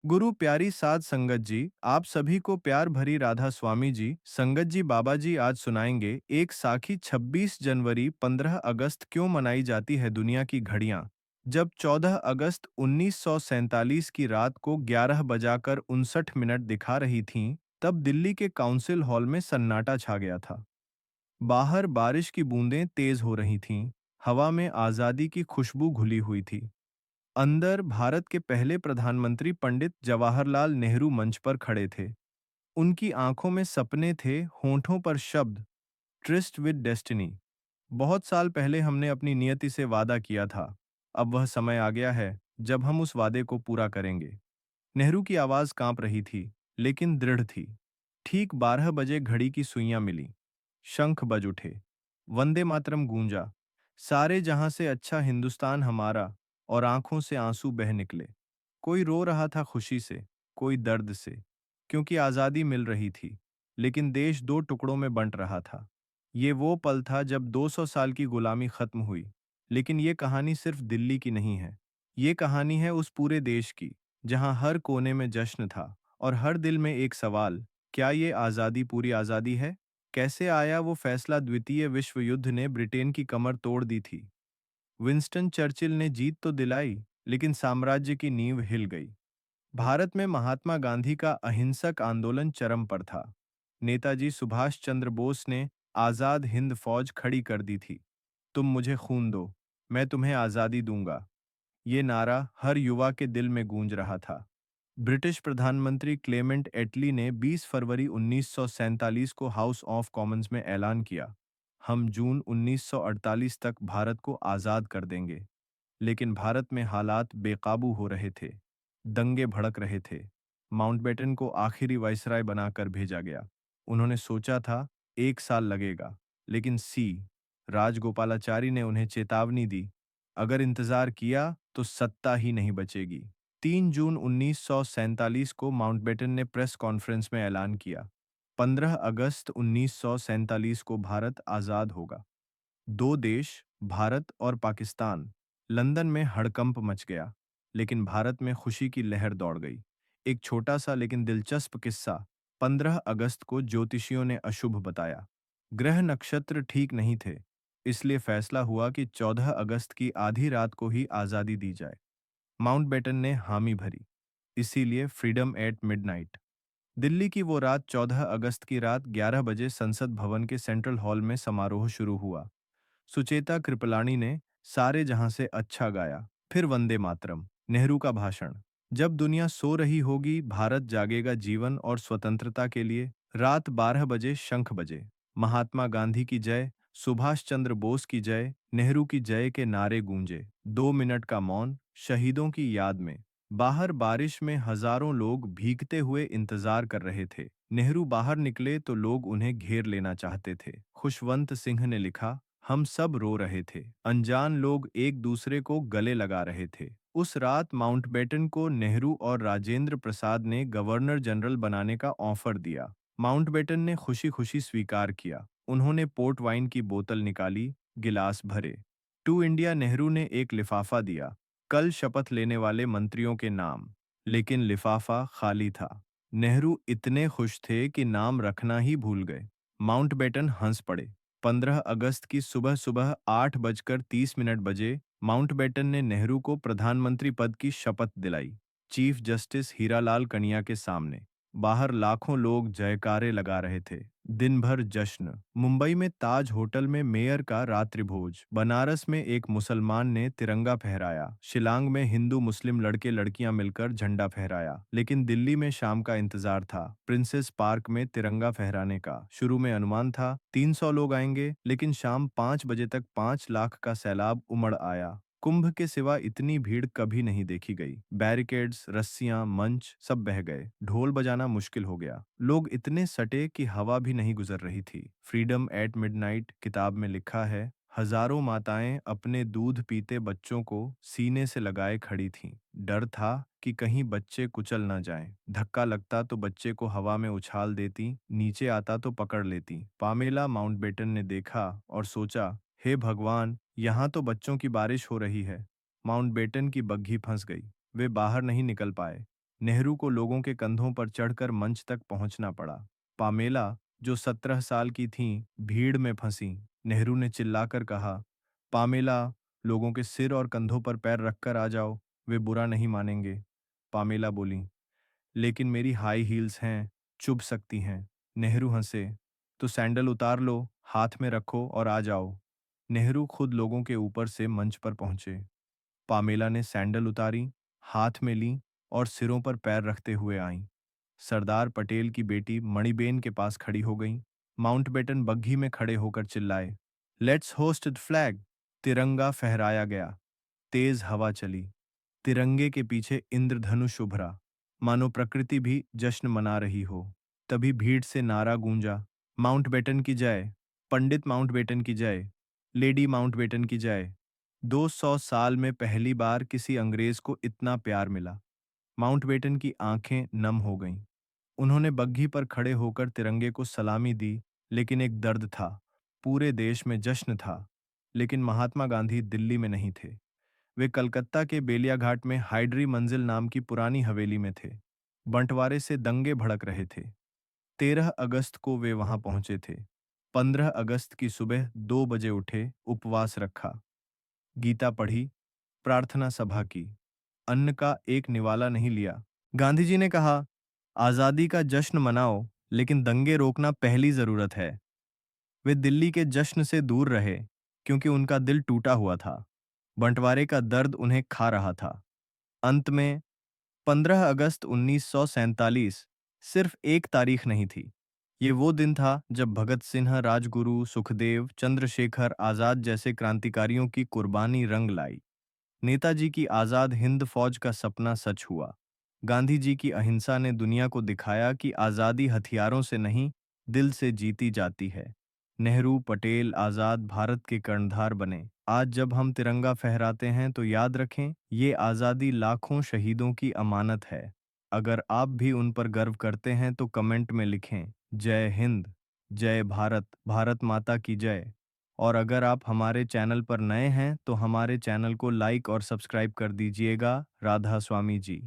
गुरु प्यारी साध संगत जी, आप सभी को प्यार भरी राधा स्वामी जी, संगत जी बाबा जी आज सुनाएंगे एक साखी 26 जनवरी 15 अगस्त क्यों मनाई जाती है दुनिया की घड़ियां। जब 14 अगस्त 1947 की रात को 11 बजाकर 59 मिनट दिखा रही थीं, तब दिल्ली के काउंसिल हॉल में सन्नाटा छा गया था। बाहर बारिश की बूंदें तेज हो रही थीं, हवा में आज़ादी की खुशबू घुली हुई थी। अंदर भारत के पहले प्रधानमंत्री पंडित जवाहरलाल नेहरू मंच पर खड़े थे। उनकी आंखों में सपने थे, होंठों पर शब्द, ट्रिस्ट विद डेस्टिनी। बहुत साल पहले हमने अपनी नियति से वादा किया था। अब वह समय आ गया है जब हम उस वादे को पूरा करेंगे। नेहरू की आवाज कांप रही थी, लेकिन दृढ़ थी। ठीक 12 बजे घड़ी की सुइयां मिली। शंख बज उठे। वंदे मातरम गूंजा। सारे जहां से अच्छा हिंदुस्तान हमारा, और आंखों से आंसू बह निकले। कोई रो रहा था खुशी से, कोई दर्द से, क्योंकि आजादी मिल रही थी, लेकिन देश दो टुकड़ों में बंट रहा था। ये वो पल था जब 200 साल की गुलामी खत्म हुई। लेकिन ये कहानी सिर्फ दिल्ली की नहीं है। ये कहानी है उस पूरे देश की, जहां हर कोने में जश्न था और हर दिल में एक सवाल, क्या ये आज़ादी पूरी आज़ादी है? कैसे आया वो फैसला? द्वितीय विश्व युद्ध ने ब्रिटेन की कमर तोड़ दी थी। विंस्टन चर्चिल ने जीत तो दिलाई, लेकिन साम्राज्य की नींव हिल गई। भारत में महात्मा गांधी का अहिंसक आंदोलन चरम पर था। नेताजी सुभाष चंद्र बोस ने आजाद हिंद फौज खड़ी कर दी थी। तुम मुझे खून दो, मैं तुम्हें आजादी दूंगा। ये नारा हर युवा के दिल में गूंज रहा था। ब्रिटिश प्रधानमंत्री क्लेमेंट एटली ने 20 फरवरी 1947 को हाउस ऑफ कॉमन्स में ऐलान किया, हम जून 1948 तक भारत को आज़ाद कर देंगे। लेकिन भारत में हालात बेकाबू हो रहे थे। दंगे भड़क रहे थे। माउंटबेटन को आखिरी वाइसराय बनाकर भेजा गया। उन्होंने सोचा था 1 साल लगेगा, लेकिन राजगोपालाचारी ने उन्हें चेतावनी दी, अगर इंतजार किया तो सत्ता ही नहीं बचेगी। 3 जून 1947 को माउंटबेटन ने प्रेस कॉन्फ्रेंस में ऐलान किया, 15 अगस्त 1947 को भारत आज़ाद होगा। दो देश, भारत और पाकिस्तान। लंदन में हड़कंप मच गया, लेकिन भारत में खुशी की लहर दौड़ गई। एक छोटा सा लेकिन दिलचस्प किस्सा। 15 अगस्त को ज्योतिषियों ने अशुभ बताया। ग्रह नक्षत्र ठीक नहीं थे, इसलिए फैसला हुआ कि 14 अगस्त की आधी रात को ही आज़ादी दी जाए। माउंटबेटन ने हामी भरी, इसीलिए फ्रीडम एट मिडनाइट। दिल्ली की वो रात, 14 अगस्त की रात, 11 बजे संसद भवन के सेंट्रल हॉल में समारोह शुरू हुआ। सुचेता कृपलानी ने सारे जहां से अच्छा गाया। फिर वंदे मातरम, नेहरू का भाषण, जब दुनिया सो रही होगी भारत जागेगा जीवन और स्वतंत्रता के लिए। रात 12 बजे शंख बजे। महात्मा गांधी की जय, सुभाष चंद्र बोस की जय, नेहरू की जय के नारे गूंजे। 2 मिनट का मौन, शहीदों की याद में। बाहर बारिश में हजारों लोग भीगते हुए इंतजार कर रहे थे। नेहरू बाहर निकले तो लोग उन्हें घेर लेना चाहते थे। खुशवंत सिंह ने लिखा, हम सब रो रहे थे। अनजान लोग एक दूसरे को गले लगा रहे थे। उस रात माउंटबेटन को नेहरू और राजेंद्र प्रसाद ने गवर्नर जनरल बनाने का ऑफर दिया। माउंटबेटन ने खुशी खुशी स्वीकार किया। उन्होंने पोर्ट वाइन की बोतल निकाली, गिलास भरे। टू इंडिया नेहरू ने एक लिफाफा दिया, कल शपथ लेने वाले मंत्रियों के नाम। लेकिन लिफाफा खाली था। नेहरू इतने खुश थे कि नाम रखना ही भूल गए। माउंटबेटन हंस पड़े। 15 अगस्त की सुबह सुबह 8:30 बजे माउंटबेटन ने नेहरू को प्रधानमंत्री पद की शपथ दिलाई, चीफ जस्टिस हीरालाल कनिया के सामने। बाहर लाखों लोग जयकारे लगा रहे थे। दिन भर जश्न। मुंबई में ताज होटल में मेयर का रात्रिभोज। बनारस में एक मुसलमान ने तिरंगा फहराया। शिलांग में हिंदू मुस्लिम लड़के लड़कियां मिलकर झंडा फहराया। लेकिन दिल्ली में शाम का इंतजार था, प्रिंसेस पार्क में तिरंगा फहराने का। शुरू में अनुमान था 300 लोग आएंगे, लेकिन शाम 5 बजे तक 5 लाख का सैलाब उमड़ आया। कुंभ के सिवा इतनी भीड़ कभी नहीं देखी गई। बैरिकेड्स, रस्सियां, मंच सब बह गए। ढोल बजाना मुश्किल हो गया। लोग इतने सटे कि हवा भी नहीं गुजर रही थी। फ्रीडम एट मिडनाइट किताब में लिखा है, हजारों माताएं अपने दूध पीते बच्चों को सीने से लगाए खड़ी थीं। डर था कि कहीं बच्चे कुचल न जाएं। धक्का लगता तो बच्चे को हवा में उछाल देती, नीचे आता तो पकड़ लेती। पामेला माउंटबेटन ने देखा और सोचा, हे भगवान, यहाँ तो बच्चों की बारिश हो रही है। माउंटबेटन की बग्घी फंस गई। वे बाहर नहीं निकल पाए। नेहरू को लोगों के कंधों पर चढ़कर मंच तक पहुंचना पड़ा। पामेला, जो 17 साल की थीं, भीड़ में फंसी। नेहरू ने चिल्लाकर कहा, पामेला, लोगों के सिर और कंधों पर पैर रखकर आ जाओ, वे बुरा नहीं मानेंगे। पामेला बोली, लेकिन मेरी हाई हील्स हैं, चुभ सकती हैं। नेहरू हंसे, तो सैंडल उतार लो, हाथ में रखो और आ जाओ। नेहरू खुद लोगों के ऊपर से मंच पर पहुंचे। पामेला ने सैंडल उतारी, हाथ में ली और सिरों पर पैर रखते हुए आईं। सरदार पटेल की बेटी मणिबेन के पास खड़ी हो गईं। माउंटबेटन बग्घी में खड़े होकर चिल्लाए, लेट्स होस्ट द फ्लैग। तिरंगा फहराया गया। तेज हवा चली। तिरंगे के पीछे इंद्रधनुष उभरा, मानो प्रकृति भी जश्न मना रही हो। तभी भीड़ से नारा गूंजा, माउंटबेटन की जय, पंडित माउंटबेटन की जय, लेडी माउंटबेटन की जय। 200 साल में पहली बार किसी अंग्रेज को इतना प्यार मिला। माउंटबेटन की आंखें नम हो गईं। उन्होंने बग्घी पर खड़े होकर तिरंगे को सलामी दी, लेकिन एक दर्द था। पूरे देश में जश्न था, लेकिन महात्मा गांधी दिल्ली में नहीं थे। वे कलकत्ता के बेलियाघाट में हाइड्री मंजिल नाम की पुरानी हवेली में थे। बंटवारे से दंगे भड़क रहे थे। 13 अगस्त को वे वहां पहुंचे थे। 15 अगस्त की सुबह 2 बजे उठे, उपवास रखा, गीता पढ़ी, प्रार्थना सभा की, अन्न का एक निवाला नहीं लिया। गांधी जी ने कहा, आजादी का जश्न मनाओ, लेकिन दंगे रोकना पहली जरूरत है। वे दिल्ली के जश्न से दूर रहे, क्योंकि उनका दिल टूटा हुआ था। बंटवारे का दर्द उन्हें खा रहा था। अंत में 15 अगस्त 1947 सिर्फ एक तारीख नहीं थी। ये वो दिन था जब भगत सिंह, राजगुरु, सुखदेव, चंद्रशेखर आजाद जैसे क्रांतिकारियों की कुर्बानी रंग लाई। नेताजी की आजाद हिंद फौज का सपना सच हुआ। गांधी जी की अहिंसा ने दुनिया को दिखाया कि आजादी हथियारों से नहीं, दिल से जीती जाती है। नेहरू, पटेल आजाद भारत के कर्णधार बने। आज जब हम तिरंगा फहराते हैं तो याद रखें, ये आजादी लाखों शहीदों की अमानत है। अगर आप भी उन पर गर्व करते हैं तो कमेंट में लिखें, जय हिंद, जय भारत, भारत माता की जय। और अगर आप हमारे चैनल पर नए हैं तो हमारे चैनल को लाइक और सब्सक्राइब कर दीजिएगा। राधा स्वामी जी।